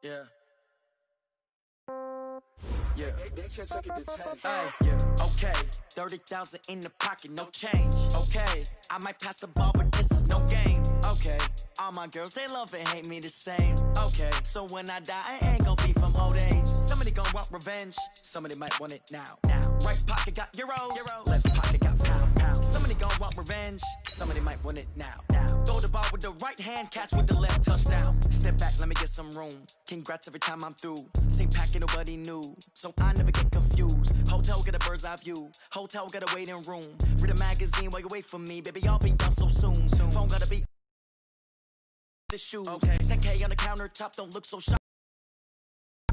Yeah. Yeah. Yeah. Okay. 30,000 in the pocket, no change. Okay. I might pass the ball, but this is no game. Okay. All my girls, they love and hate me the same. Okay. So when I die, I ain't gonna be from old age. Somebody gonna want revenge. Somebody might want it now. Right pocket got euros. Left pocket got pound. Somebody gonna want revenge. Somebody might want it now. Throw the ball with the right hand, catch with the left, touchdown. Step back, let me get some room. Congrats every time I'm through. Same packet, nobody knew. So I never get confused. Hotel get a bird's eye view. Hotel get a waiting room. Read a magazine while you wait for me. Baby, I'll be done so soon. Phone gotta be the shoes. Okay. 10K on the countertop, don't look so shy.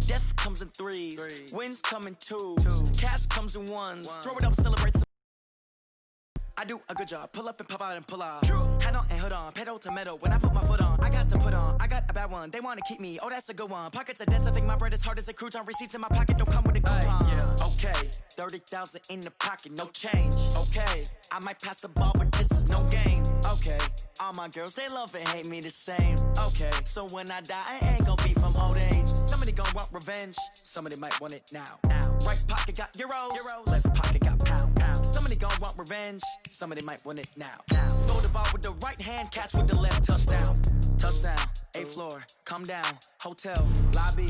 Death comes in threes. Wins come in twos. Cash comes in ones. Throw it up, celebrate some. I do a good job. Pull up and pop out and pull out. Hat on and hood on. Pedal to metal. When I put my foot on, I got to put on. I got a bad one. They want to keep me. Oh, that's a good one. Pockets are dense. I think my bread is hard as a crouton. Receipts in my pocket don't come with a coupon. Yeah. Okay. 30,000 in the pocket. No change. Okay. I might pass the ball, but this is no game. Okay. All my girls, they love and hate me the same. Okay. So when I die, I ain't gonna be from old age. Somebody gonna want revenge. Somebody might want it now. Right pocket got euros. Left pocket got pound. Somebody gonna want revenge. Somebody might want it now. Throw the ball with the right hand, catch with the left, touchdown. Touchdown, 8th floor, come down, hotel, lobby.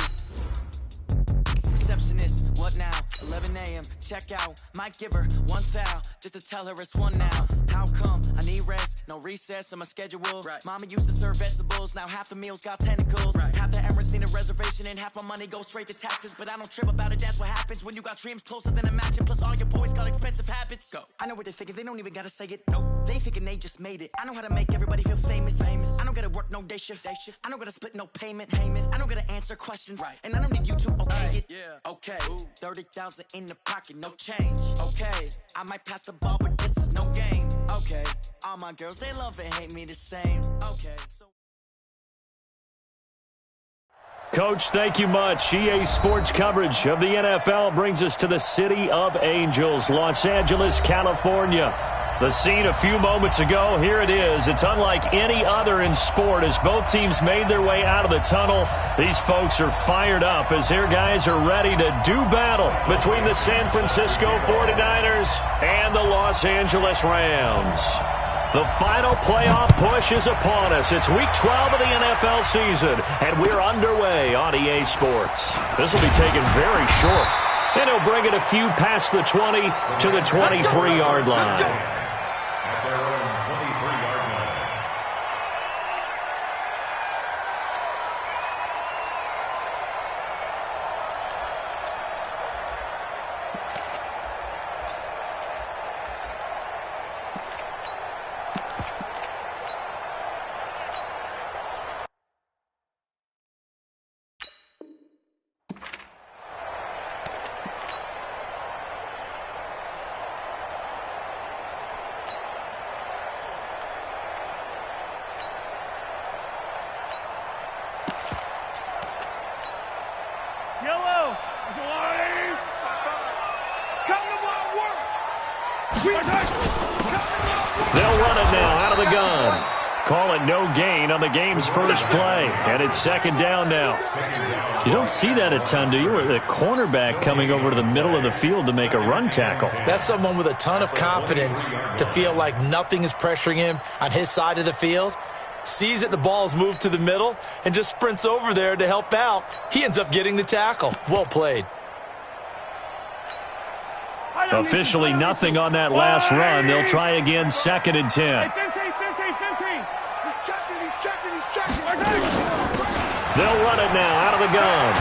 Receptionist, what now? 11 a.m., check out. Might give her one foul, just to tell her it's one now. How come? I need rest, no recess on my schedule. Right. Mama used to serve vegetables, now half the meals got tentacles. Right. Half the Emirates need a reservation and half my money goes straight to taxes. But I don't trip about it, that's what happens when you got dreams closer than a matching. Plus all your boys got expensive habits. Go. I know what they're thinking, they don't even gotta say it. Nope. They thinking they just made it. I know how to make everybody feel famous. I don't gotta work no day shift. I don't gotta split no payment. I don't gotta answer questions. Right. And I don't need you to okay it. Yeah. Okay. 30,000 in the pocket, no change. Okay. I might pass the ball, but this is no game. Okay. All my girls, they love and hate me the same. Okay. So Coach, thank you much. EA Sports coverage of the NFL brings us to the City of Angels, Los Angeles, California. The scene a few moments ago, here it is. It's unlike any other in sport as both teams made their way out of the tunnel. These folks are fired up as their guys are ready to do battle between the San Francisco 49ers and the Los Angeles Rams. The final playoff push is upon us. It's Week 12 of the NFL season, and we're underway on EA Sports. This will be taken very short, and he'll bring it a few past the 20 to the 23-yard line. They'll run it now out of the gun. Call it no gain on the game's first play. And it's second down now. You don't see that a ton, do you? With a cornerback coming over to the middle of the field to make a run tackle. That's someone with a ton of confidence to feel like nothing is pressuring him on his side of the field. Sees that the ball's moved to the middle and just sprints over there to help out. He ends up getting the tackle. Well played. Officially nothing on that last run. They'll try again, 2nd and 10. They'll run it now out of the gun.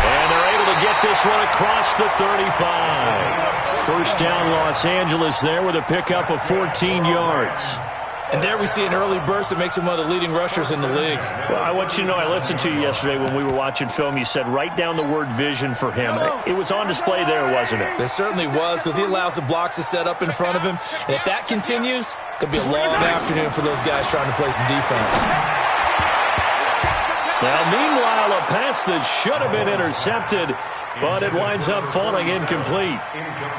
And they're able to get this one across the 35. First down Los Angeles there with a pickup of 14 yards. And there we see an early burst that makes him one of the leading rushers in the league. Well, I want you to know, I listened to you yesterday when we were watching film. You said write down the word vision for him. It was on display there, wasn't it? It certainly was, because he allows the blocks to set up in front of him. And if that continues, it could be a long afternoon for those guys trying to play some defense. Now, meanwhile, a pass that should have been intercepted, but it winds up falling incomplete.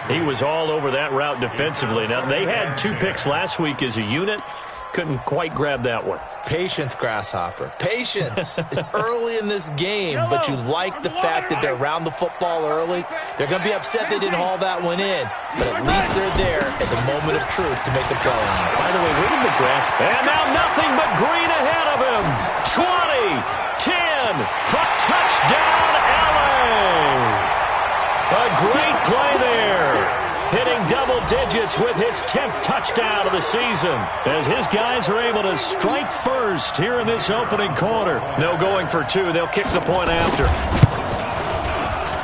He was all over that route defensively. Now, they had 2 picks last week as a unit. couldn't quite grab that one. Patience, Grasshopper. Patience. It's early in this game, but you like the fact that they're around the football early. They're going to be upset they didn't haul that one in, but at least they're there at the moment of truth to make a play on it. By the way, where did McGrath? And now nothing but green ahead of him. 20, 10, for touchdown, LA. A great play there. Hitting double digits with his 10th touchdown of the season as his guys are able to strike first here in this opening quarter. No going for two. They'll kick the point after.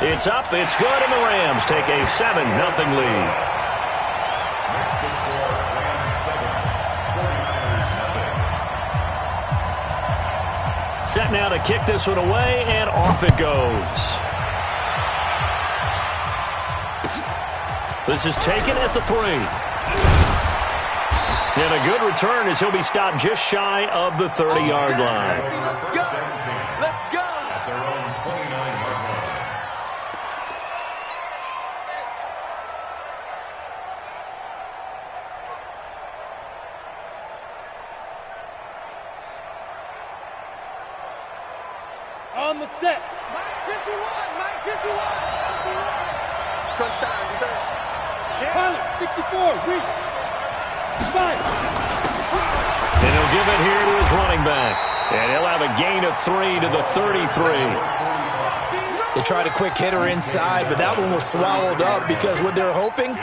It's up. It's good, and the Rams take a 7-0 lead. Set now to kick this one away, and off it goes. This is taken at the 3. And a good return as he'll be stopped just shy of the 30-yard line. Let's go! Let's go! At their own 29-yard line. On the set. Mike 51! Touchdown, defense. Pilot, 64, read. 5. And he'll give it here to his running back. And he'll have a gain of 3 to the 33. They tried a quick hitter inside, but that one was swallowed up because what they're hoping,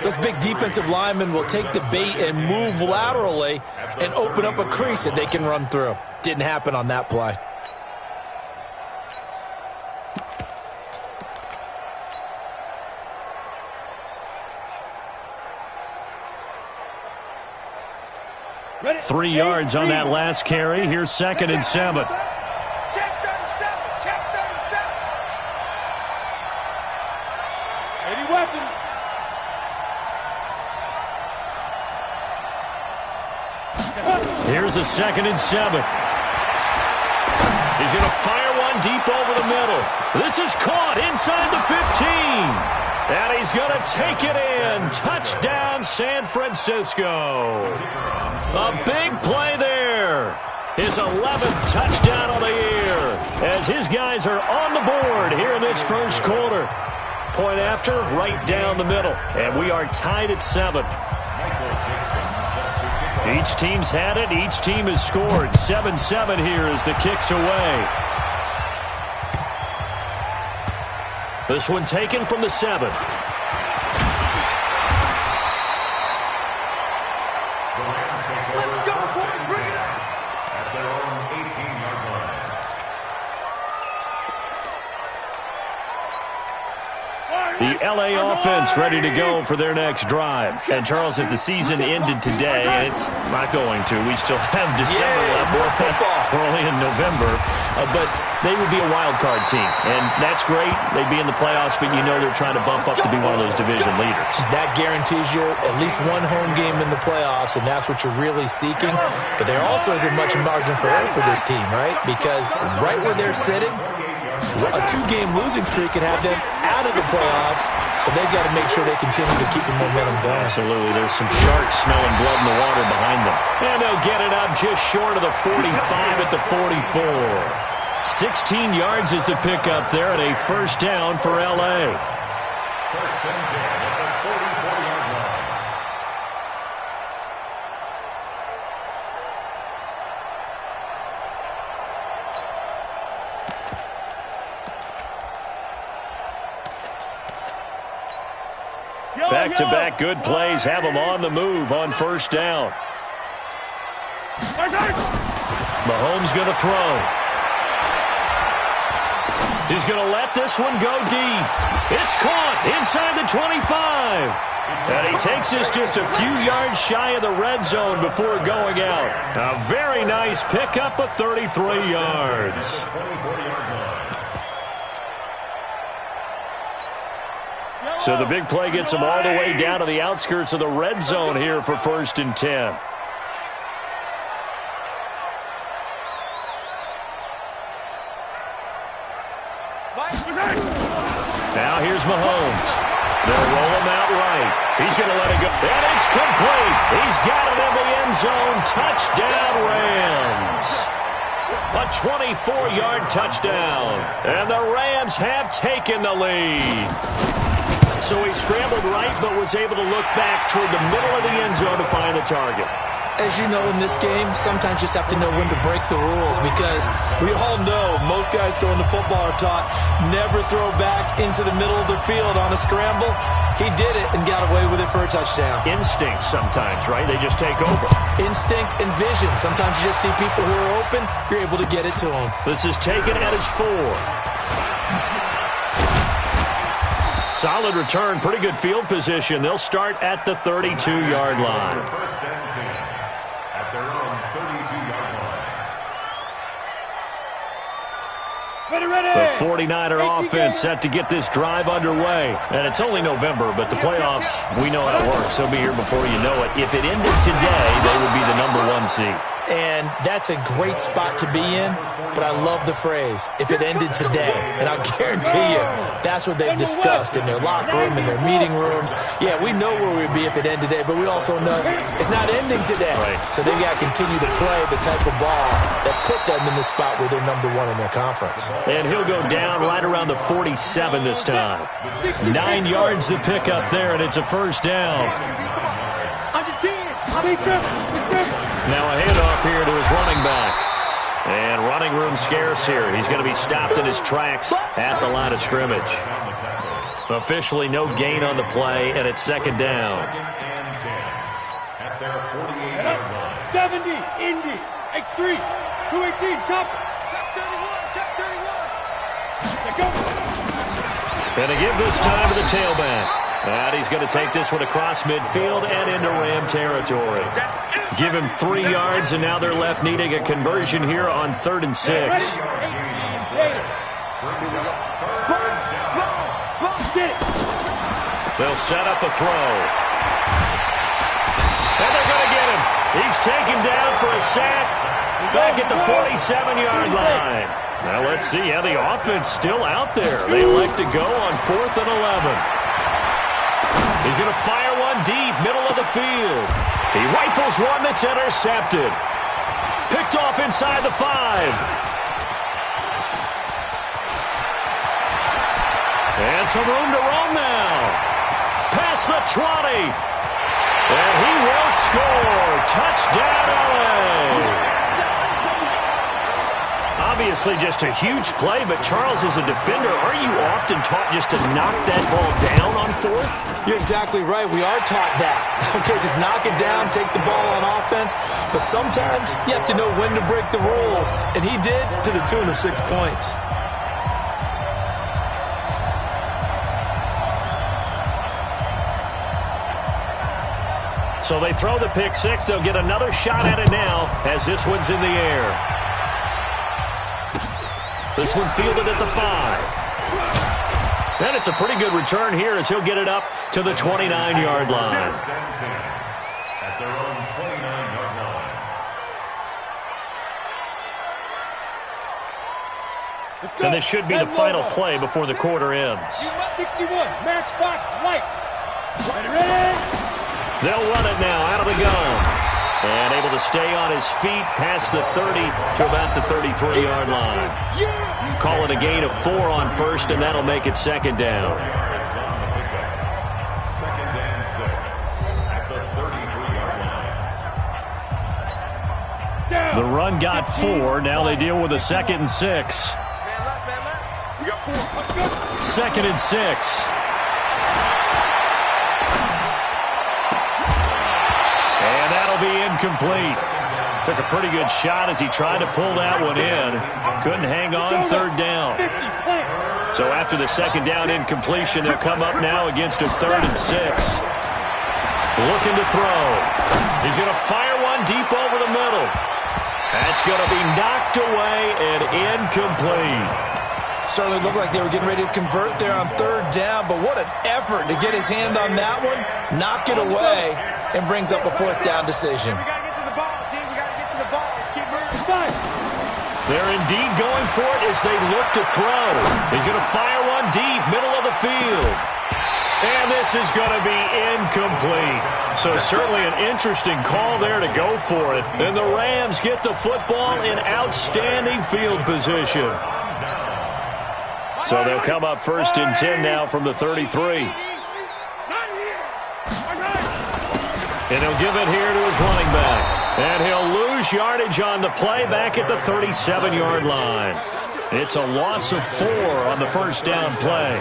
those big defensive linemen will take the bait and move laterally and open up a crease that they can run through. Didn't happen on that play. Ready. 3 yards on that last carry. Here's 2nd and 7. Check 37! Check 37! Ready weapons. Here's a 2nd and 7. He's going to fire one deep over the middle. This is caught inside the 15. And he's going to take it in. Touchdown, San Francisco. A big play there. His 11th touchdown of the year as his guys are on the board here in this first quarter. Point after, right down the middle. And we are tied at 7. Each team's had it. Each team has scored. 7-7 here as the kick's away. This one taken from the 7. Let's go, boy! Bring it up! At their own 18-yard line. The LA offense ready to go for their next drive. And, Charles, if the season ended today, it's not going to. We still have December left. More football. We're only in November. But they would be a wild card team. And that's great. They'd be in the playoffs, but you know they're trying to bump up to be one of those division leaders. That guarantees you at least one home game in the playoffs, and that's what you're really seeking. But there also isn't much margin for error for this team, right? Because right where they're sitting, a 2-game losing streak could have them out of the playoffs, so they've got to make sure they continue to keep the momentum going. Absolutely. There's some sharks smelling blood in the water behind them. And they'll get it up just short of the 45 at the 44. 16 yards is the pickup there at a first down for L.A. First and 10 at the 44-yard line. Back-to-back good plays have them on the move on first down. Mahomes going to throw. He's going to let this one go deep. It's caught inside the 25. And he takes this just a few yards shy of the red zone before going out. A very nice pickup of 33 yards. So the big play gets him all the way down to the outskirts of the red zone here for 1st and 10. Now here's Mahomes. They'll roll him out right. He's going to let it go. And it's complete. He's got it in the end zone. Touchdown, Rams. A 24-yard touchdown. And the Rams have taken the lead. So he scrambled right, but was able to look back toward the middle of the end zone to find the target. As you know, in this game, sometimes you just have to know when to break the rules, because we all know most guys throwing the football are taught never throw back into the middle of the field on a scramble. He did it and got away with it for a touchdown. Instinct sometimes, right? They just take over. Instinct and vision. Sometimes you just see people who are open, you're able to get it to them. This is taken at his 4. Solid return, pretty good field position. They'll start at the 32-yard line. First and 10 at their own 32-yard line. Ready. The 49er offense set to get this drive underway. And it's only November, but the playoffs, we know how it works. They'll be here before you know it. If it ended today, they would be the number 1 seed. And that's a great spot to be in, but I love the phrase, if it ended today. And I'll guarantee you, that's what they've discussed in their locker room, in their meeting rooms. Yeah, we know where we'd be if it ended today, but we also know it's not ending today. Right. So they've got to continue to play the type of ball that put them in the spot where they're number 1 in their conference. And he'll go down right around the 47 this time. 9 yards to pick up there, and it's a first down. Now a handoff here to his running back. And running room scarce here. He's going to be stopped in his tracks at the line of scrimmage. Officially no gain on the play, and it's second down. At their 48-yard line. 70, Indy, X3, 218, chop 31. Let go. And they give this time to the tailback. And he's going to take this one across midfield and into Ram territory. Give him 3 yards, and now they're left needing a conversion here on 3rd and 6. They'll set up a throw. And they're going to get him. He's taken down for a sack back at the 47-yard line. Now let's see how the offense still out there. They elect to go on 4th and 11. He's going to fire one deep, middle of the field. He rifles one that's intercepted. Picked off inside the 5. And some room to roam now. Past the 20. And he will score. Touchdown, LA. Obviously just a huge play, but Charles, as a defender, are you often taught just to knock that ball down on 4th? You're exactly right. We are taught that. Okay, just knock it down, take the ball on offense. But sometimes you have to know when to break the rules. And he did, to the tune of 6 points. So they throw the pick 6. They'll get another shot at it now as this one's in the air. This one fielded at the 5. And it's a pretty good return here as he'll get it up to the 29-yard line. At their own 29-yard line. And this should be the final play before the quarter ends. 61, matchbox, light. Ready. They'll run it now out of the gun. And able to stay on his feet past the 30 to about the 33-yard line. Call it a gain of 4 on 1st, and that'll make it second down. Second and 6 at the 33-yard line. The run got 4. Now they deal with a 2nd and 6. Second and 6. Be incomplete. Took a pretty good shot as he tried to pull that one in. Couldn't hang on 3rd down. So after the 2nd down incompletion, they'll come up now against a 3rd and 6. Looking to throw. He's going to fire one deep over the middle. That's going to be knocked away and incomplete. Certainly looked like they were getting ready to convert there on 3rd down, but what an effort to get his hand on that one, knock it away, and brings up a 4th down decision. We got to get to the ball, team. We got to get to the ball. Let's keep moving. They're indeed going for it as they look to throw. He's going to fire one deep, middle of the field. And this is going to be incomplete. So certainly an interesting call there to go for it. And the Rams get the football in outstanding field position. So they'll come up 1st and 10 now from the 33. And he'll give it here to his running back. And he'll lose yardage on the play back at the 37-yard line. It's a loss of 4 on the first down play.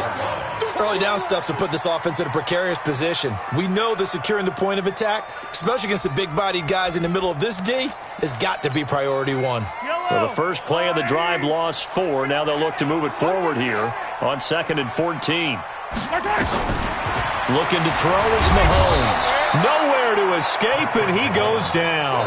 Early down stuff to put this offense in a precarious position. We know that securing the point of attack, especially against the big-bodied guys in the middle of this D, has got to be priority 1. Well, the first play of the drive lost 4. Now they'll look to move it forward here on 2nd and 14. Looking to throw is Mahomes. Nowhere to escape, and he goes down.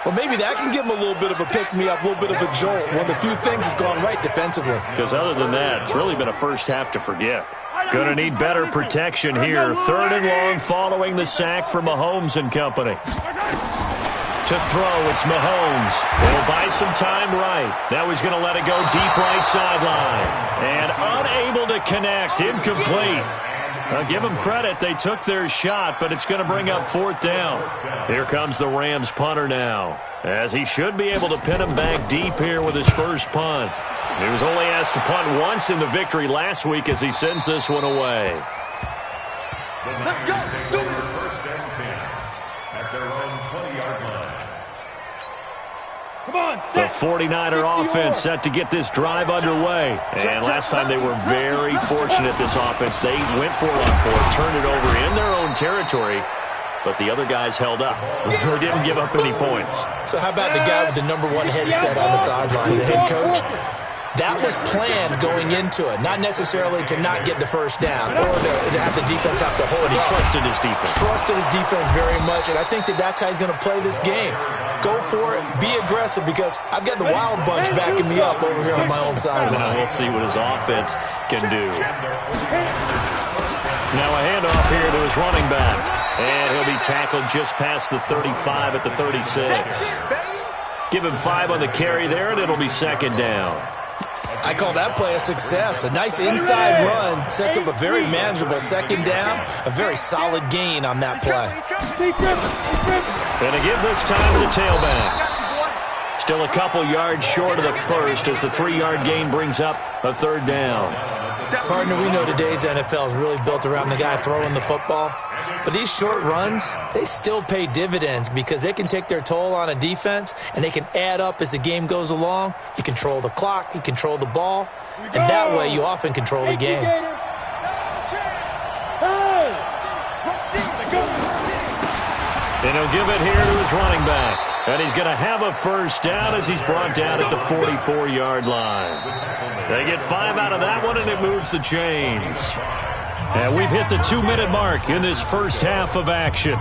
Well, maybe that can give him a little bit of a pick-me-up, a little bit of a jolt. One of the few things that's gone right defensively. Because other than that, it's really been a first half to forget. Going to need better protection here. 3rd and long following the sack for Mahomes and company. To throw, it's Mahomes. He'll buy some time right. Now he's going to let it go deep right sideline. And unable to connect. Incomplete. I'll give them credit. They took their shot, but it's going to bring up 4th down. Here comes the Rams punter now, as he should be able to pin him back deep here with his first punt. He was only asked to punt once in the victory last week as he sends this one away. Let's go. Do it. 1st and 10 at their own 20-yard line. Come on, The 49er offense set to get this drive underway. And last time they were very fortunate, this offense. They went for it on 4th, turned it over in their own territory, but the other guys held up. They didn't give up any points. So how about the guy with the #1 headset on the sidelines, the head coach? That was planned going into it, not necessarily to not get the first down or to have the defense have to hold it. He trusted his defense. Trusted his defense very much, and I think that that's how he's going to play this game. Go for it, be aggressive, because I've got the wild bunch backing me up over here on my own sideline. Now we'll see what his offense can do. Now a handoff here to his running back, and he'll be tackled just past the 35 at the 36. Give him 5 on the carry there, and it'll be 2nd down. I call that play a success. A nice inside run sets up a very manageable 2nd down, a very solid gain on that play. And to give this time to the tailback. Still a couple yards short of the first as the 3-yard gain brings up a 3rd down. Partner, we know today's NFL is really built around the guy throwing the football. But these short runs, they still pay dividends because they can take their toll on a defense and they can add up as the game goes along. You control the clock, you control the ball, and that way you often control the game. And he'll give it here to his running back. And he's going to have a first down as he's brought down at the 44-yard line. They get 5 out of that one, and it moves the chains. And we've hit the 2-minute mark in this first half of action.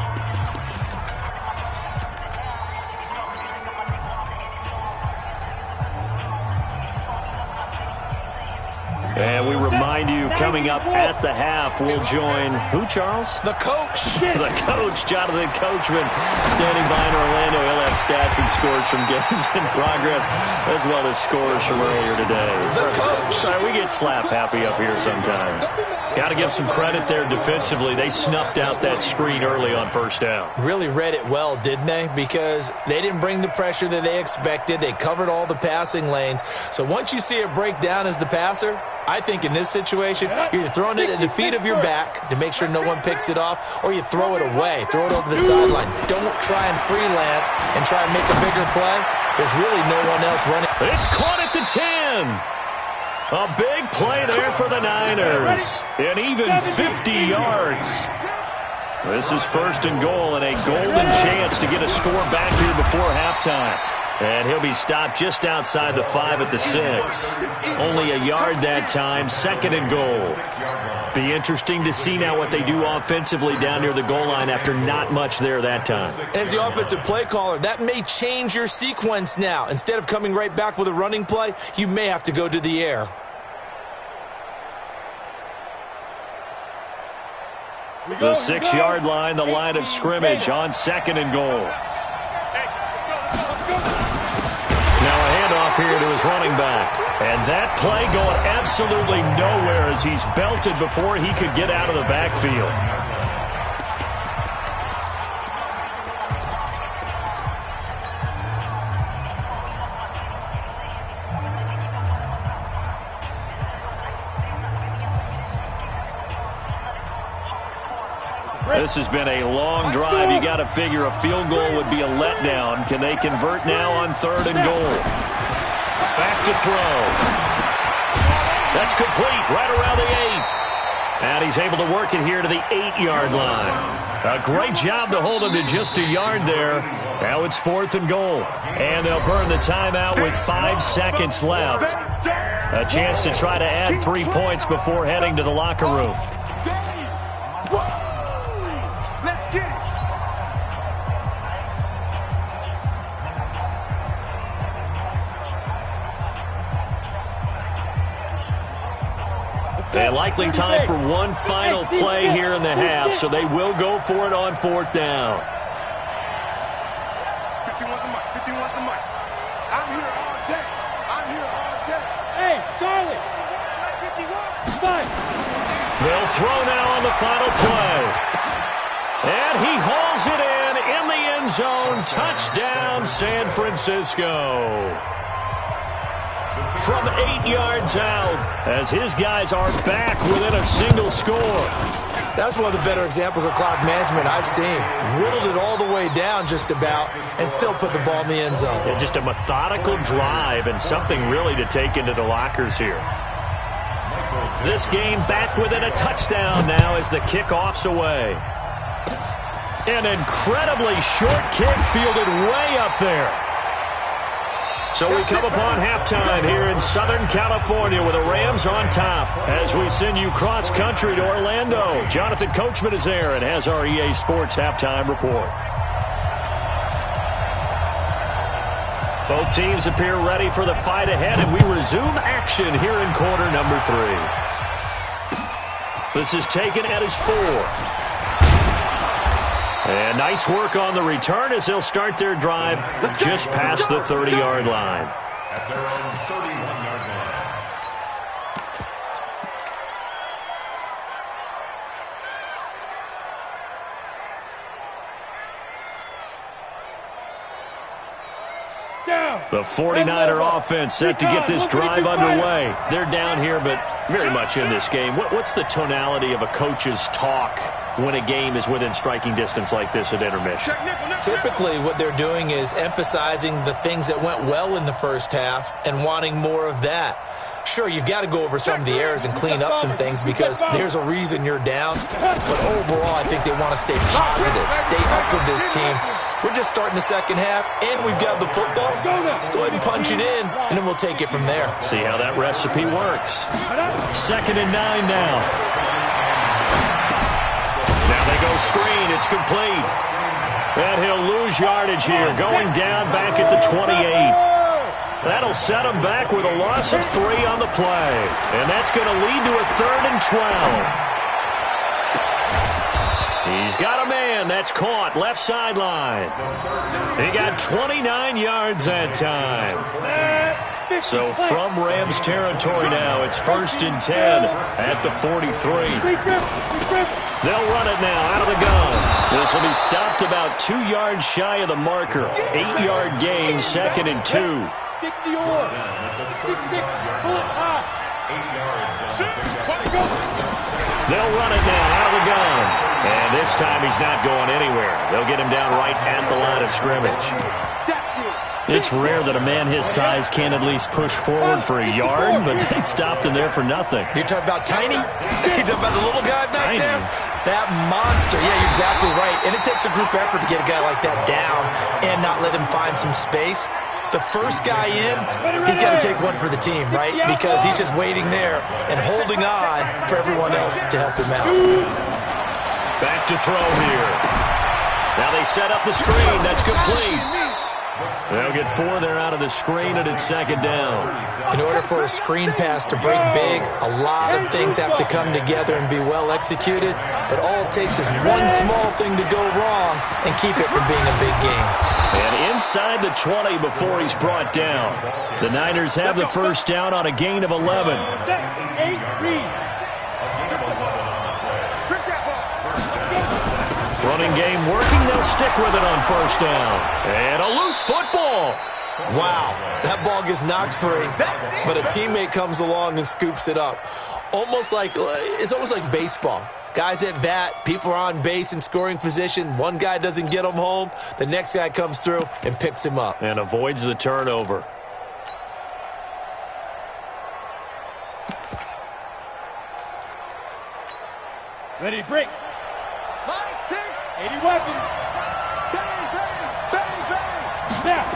And we remind you, coming up at the half, we'll join who, Charles? The coach. The coach, Jonathan Coachman, standing by in Orlando. He'll have stats and scores from games in progress, as well as scores from earlier today. The coach. Sorry, we get slap happy up here sometimes. Got to give some credit there defensively. They snuffed out that screen early on first down. Really read it well, didn't they? Because they didn't bring the pressure that they expected. They covered all the passing lanes. So once you see it break down as the passer, I think in this situation, you're either throwing it at the feet of your back to make sure no one picks it off, or you throw it away, throw it over the sideline. Don't try and freelance and try and make a bigger play. There's really no one else running. It's caught at the 10. A big play there for the Niners. And even 50 yards. This is 1st and goal and a golden chance to get a score back here before halftime. And he'll be stopped just outside the 5 at the 6. Only a yard that time, 2nd and goal. Be interesting to see now what they do offensively down near the goal line after not much there that time. As the offensive play caller, that may change your sequence now. Instead of coming right back with a running play, you may have to go to the air. The 6-yard line, the line of scrimmage on 2nd and goal. here to his running back. And that play going absolutely nowhere as he's belted before he could get out of the backfield. This has been a long drive. You got to figure a field goal would be a letdown. Can they convert now on 3rd and goal? Back to throw. That's complete right around the 8. And he's able to work it here to the 8-yard line. A great job to hold him to just a yard there. Now it's 4th and goal. And they'll burn the timeout with 5 seconds left. A chance to try to add 3 points before heading to the locker room. And likely time for one final play here in the half, so they will go for it on 4th down. 50 wants the mic. 50 wants the mic. I'm here all day. I'm here all day. Hey, Charlie. 51. Mike. They'll throw now on the final play. And he hauls it in the end zone. Touchdown, San Francisco. From 8 yards out, as his guys are back within a single score. That's one of the better examples of clock management I've seen. Whittled it all the way down just about and still put the ball in the end zone. Yeah, just a methodical drive and something really to take into the lockers here. This game back within a touchdown now as the kickoff's away. An incredibly short kick fielded way up there. So we come upon halftime here in Southern California with the Rams on top as we send you cross-country to Orlando. Jonathan Coachman is there and has our EA Sports halftime report. Both teams appear ready for the fight ahead, and we resume action here in quarter number 3. This is taken at his 4. And nice work on the return as they'll start their drive just past the 30-yard line. At their own 31-yard line. The 49er offense set to get this drive underway. They're down here, but very much in this game. What's the tonality of a coach's talk when a game is within striking distance like this at intermission? Typically, what they're doing is emphasizing the things that went well in the first half and wanting more of that. Sure, you've got to go over some of the errors and clean up some things because there's a reason you're down. But overall, I think they want to stay positive, stay up with this team. We're just starting the second half, and we've got the football. Let's go ahead and punch it in, and then we'll take it from there. See how that recipe works. 2nd and 9 now. Now they go screen. It's complete. And he'll lose yardage here, going down back at the 28. That'll set him back with a loss of 3 on the play. And that's going to lead to a 3rd and 12. He's got a man. That's caught. Left sideline. He got 29 yards that time. So from Rams territory now, it's 1st and 10 at the 43. They'll run it now out of the gun. This will be stopped about 2 yards shy of the marker. 8-yard gain, 2nd and 2. 60 or 66, pull it high. 8 yards. They'll run it now out of the gun. And this time he's not going anywhere. They'll get him down right at the line of scrimmage. It's rare that a man his size can't at least push forward for a yard, but they stopped him there for nothing. You're talking about Tiny? You're talking about the little guy back Tiny. there? That monster. Yeah, you're exactly right. And it takes a group effort to get a guy like that down and not let him find some space. The first guy in, he's got to take one for the team, right? Because he's just waiting there and holding on for everyone else to help him out. Back to throw here. Now they set up the screen. That's complete. They'll get 4 there out of the screen, and it's second down. In order for a screen pass to break big, a lot of things have to come together and be well executed, but all it takes is one small thing to go wrong and keep it from being a big game. And inside the 20 before he's brought down. The Niners have the first down on a gain of 11. Running game working, they'll stick with it on first down. And a loose football. Wow, that ball gets knocked free, but a teammate comes along and scoops it up. It's almost like baseball. Guys at bat, people are on base in scoring position. One guy doesn't get him home. The next guy comes through and picks him up. And avoids the turnover. Ready to break. 80 weapons. Bang, bang, bang, bang. Snap.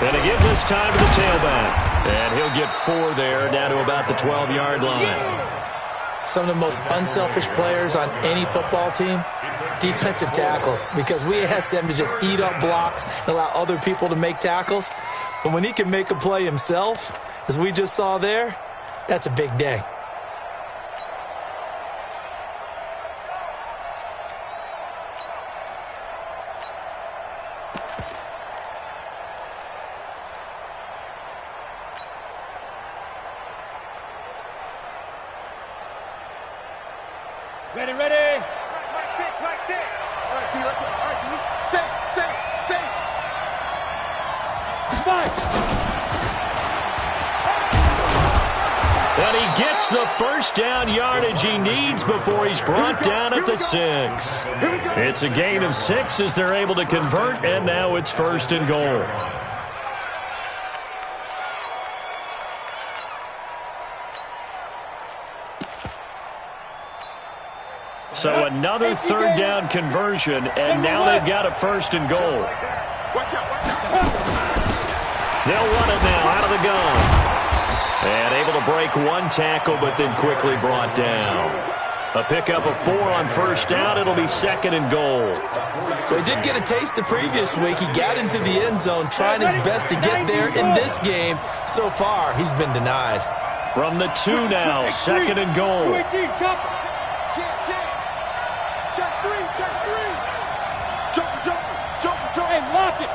And a give this time to the tailback. And he'll get 4 there, down to about the 12-yard line. Some of the most unselfish players on any football team, defensive tackles, because we ask them to just eat up blocks and allow other people to make tackles. But when he can make a play himself, as we just saw there, that's a big day. Ready, ready. Right six. All right, T, let's go. All right, T. Safe. Five. And he gets the first down yardage he needs before he's brought down at the 6. It's a gain of 6 as they're able to convert, and now it's first and goal. So another third down conversion, and now they've got a first and goal. They'll run it now out of the gun. And able to break one tackle, but then quickly brought down. A pickup of 4 on first down. It'll be second and goal. Well, he did get a taste the previous week. He got into the end zone, trying his best to get there in this game. So far, he's been denied. From the 2 now, second and goal. Check three. Jump, and lock it.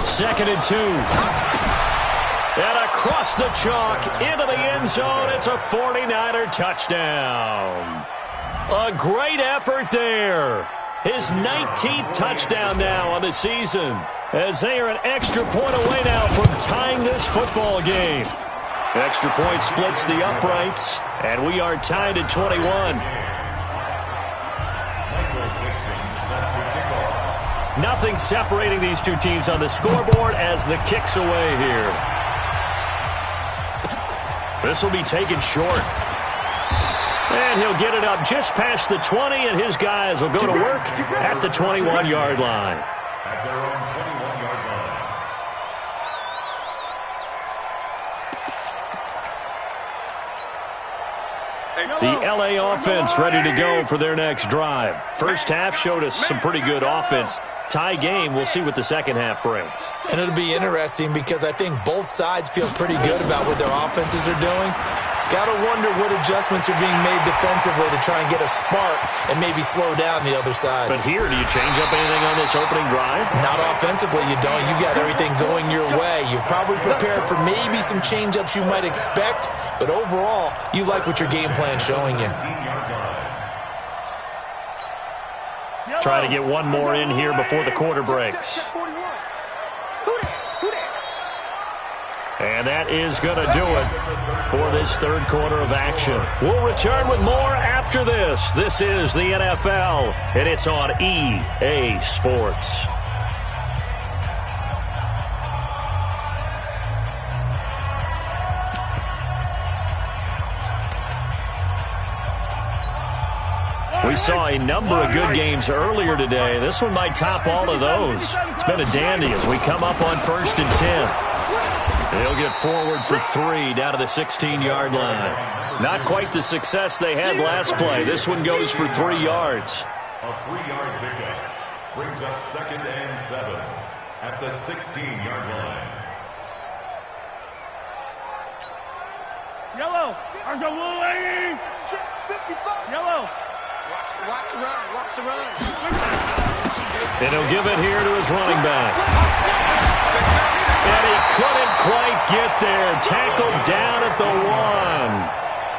Second and 2. And across the chalk, into the end zone, it's a 49er touchdown. A great effort there. His 19th touchdown now on the season, as they are an extra point away now from tying this football game. Extra point splits the uprights, and we are tied at 21. Nothing separating these two teams on the scoreboard as the kick's away here. This will be taken short. And he'll get it up just past the 20, and his guys will go to work at the 21-yard line. At their own 21-yard line. The L.A. offense ready to go for their next drive. First half showed us some pretty good offense. Tie game, we'll see what the second half brings. And it'll be interesting because I think both sides feel pretty good about what their offenses are doing. Got to wonder what adjustments are being made defensively to try and get a spark and maybe slow down the other side. But here, do you change up anything on this opening drive? Not offensively, you don't. You got everything going your way. You've probably prepared for maybe some change-ups you might expect, but overall, you like what your game plan's showing you. Try to get one more in here before the quarter breaks. And that is going to do it for this third quarter of action. We'll return with more after this. This is the NFL, and it's on EA Sports. We saw a number of good games earlier today. This one might top all of those. It's been a dandy as we come up on 1st and 10. They'll get forward for 3 down to the 16-yard line. Not quite the success they had last play. This one goes for 3 yards. A 3-yard pickup. brings up 2nd and 7 at the 16-yard line. Yellow. I'm the blue lady. 55. Yellow. Watch the run. Watch the run. And he'll give it here to his running back. And he couldn't quite get there. Tackled down at the 1.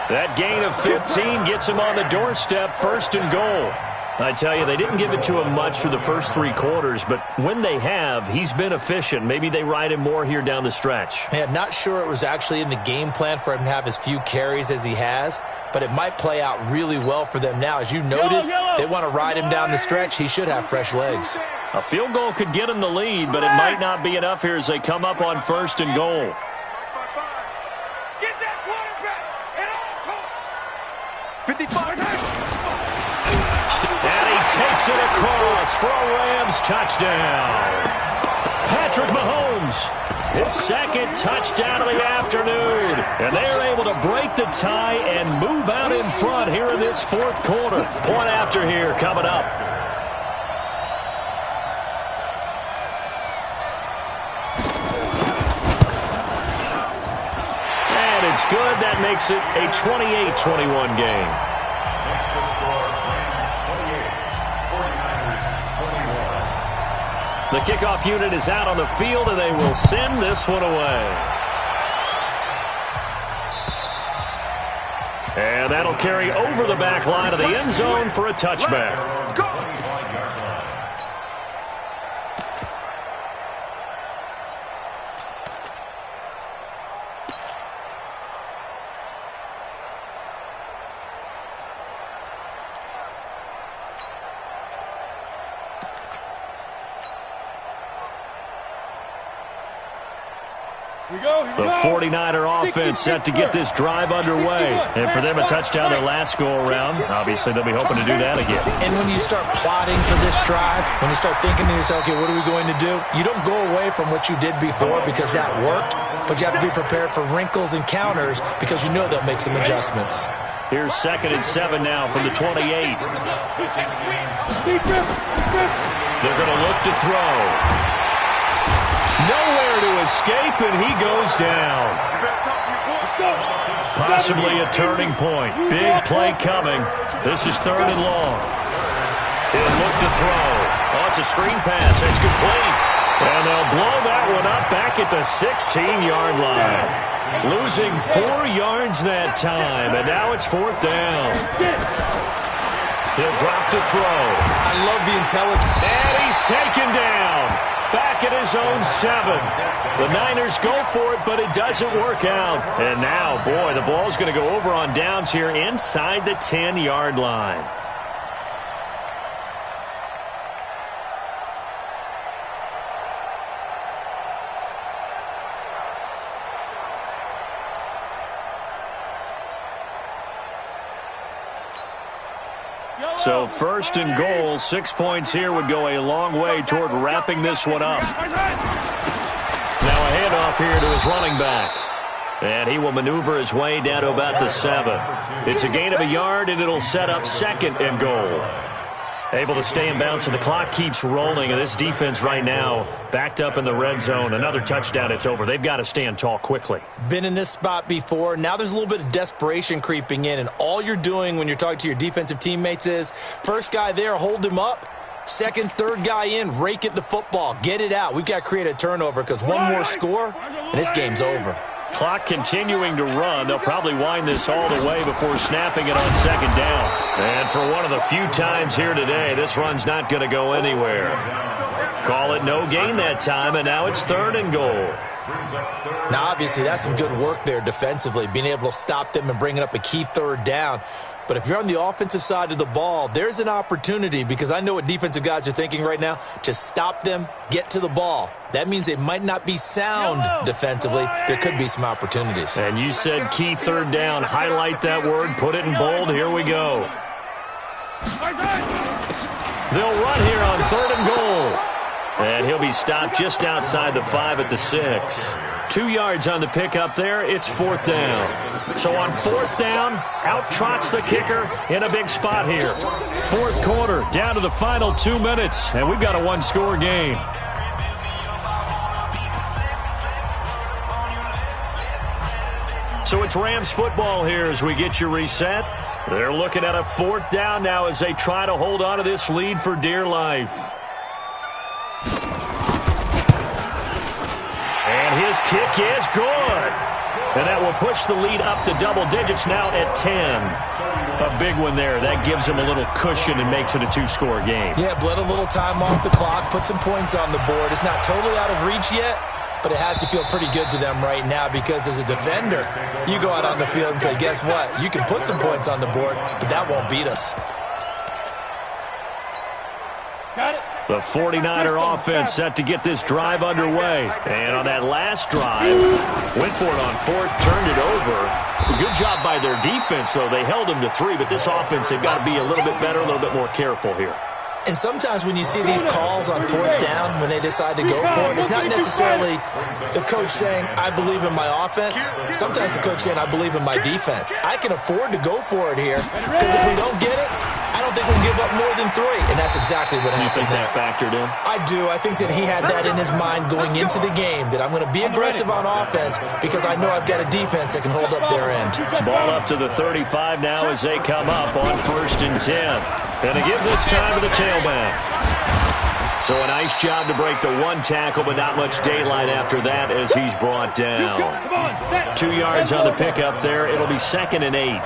That gain of 15 gets him on the doorstep, 1st and goal. I tell you, they didn't give it to him much for the first 3 quarters, but when they have, he's been efficient. Maybe they ride him more here down the stretch. Yeah, not sure it was actually in the game plan for him to have as few carries as he has, but it might play out really well for them now. As you noted, if they want to ride him down the stretch, he should have fresh legs. A field goal could get him the lead, but it might not be enough here as they come up on 1st and goal. Get that quarterback. And 55. And he takes it across for a Rams touchdown. Patrick Mahomes, his 2nd touchdown of the afternoon. And they're able to break the tie and move out in front here in this 4th quarter. Point after here coming up. And it's good. That makes it a 28-21 game. Next to score, Rams 28, 49ers 21. The kickoff unit is out on the field, and they will send this one away. And that'll carry over the back line of the end zone for a touchback. Go. The 49er offense set to get this drive underway. And for them, a touchdown their last go-around. Obviously, they'll be hoping to do that again. And when you start plotting for this drive, when you start thinking to yourself, okay, what are we going to do? You don't go away from what you did before because that worked, but you have to be prepared for wrinkles and counters because you know they'll make some adjustments. Here's 2nd and 7 now from the 28. They're going to look to throw. Nowhere to escape, and he goes down. Possibly a turning point. Big play coming. This is 3rd and long. He'll look to throw. Oh, it's a screen pass. It's complete. And they'll blow that one up back at the 16-yard line. Losing 4 yards that time, and now it's 4th down. He'll drop to throw. I love the intelligence. And he's taken down. Back at his own 7. The Niners go for it, but it doesn't work out. And now, boy, the ball's going to go over on downs here inside the 10-yard line. So 1st and goal, 6 points here would go a long way toward wrapping this one up. Now a handoff here to his running back. And he will maneuver his way down to about the 7. It's a gain of a yard, and it'll set up 2nd and goal. Able to stay in bounds, and the clock keeps rolling. And this defense right now backed up in the red zone. Another touchdown, it's over. They've got to stand tall quickly. Been in this spot before. Now there's a little bit of desperation creeping in, and all you're doing when you're talking to your defensive teammates is, first guy there, hold him up. 2nd, 3rd guy in, rake at the football. Get it out. We've got to create a turnover because one more score, and this game's over. Clock continuing to run. They'll probably wind this all the way before snapping it on 2nd down. And for one of the few times here today, this run's not going to go anywhere. Call it no gain that time, and now it's 3rd and goal. Now, obviously, that's some good work there defensively, being able to stop them and bringing up a key 3rd down. But if you're on the offensive side of the ball, there's an opportunity, because I know what defensive guys are thinking right now. Just stop them, get to the ball. That means they might not be sound defensively. There could be some opportunities. And you said key 3rd down. Highlight that word. Put it in bold. Here we go. They'll run here on 3rd and goal. And he'll be stopped just outside the 5 at the 6. 2 yards on the pickup there. It's 4th down. So on 4th down, out trots the kicker in a big spot here. 4th quarter, down to the final 2 minutes, and we've got a 1-score game. So it's Rams football here as we get you reset. They're looking at a 4th down now as they try to hold on to this lead for dear life. And his kick is good. And that will push the lead up to double digits now at 10. A big one there. That gives him a little cushion and makes it a 2-score game. Yeah, bled a little time off the clock, put some points on the board. It's not totally out of reach yet, but it has to feel pretty good to them right now because as a defender, you go out on the field and say, guess what? You can put some points on the board, but that won't beat us. Got it. The 49er offense set to get this drive underway. And on that last drive, went for it on 4th, turned it over. Good job by their defense, though. They held them to 3, but this offense, they've got to be a little bit better, a little bit more careful here. And sometimes when you see these calls on 4th down, when they decide to go for it, it's not necessarily the coach saying, I believe in my offense. Sometimes the coach saying, I believe in my defense. I can afford to go for it here because if we don't get it, I don't think we'll give up more than 3. And that's exactly what happened there. You think that factored in? I do. I think that he had that in his mind going into the game, that I'm going to be aggressive on offense because I know I've got a defense that can hold up their end. Ball up to the 35 now as they come up on 1st and 10. And to give this time to the tailback. So a nice job to break the 1 tackle, but not much daylight after that as he's brought down. 2 yards on the pickup there. It'll be 2nd and 8.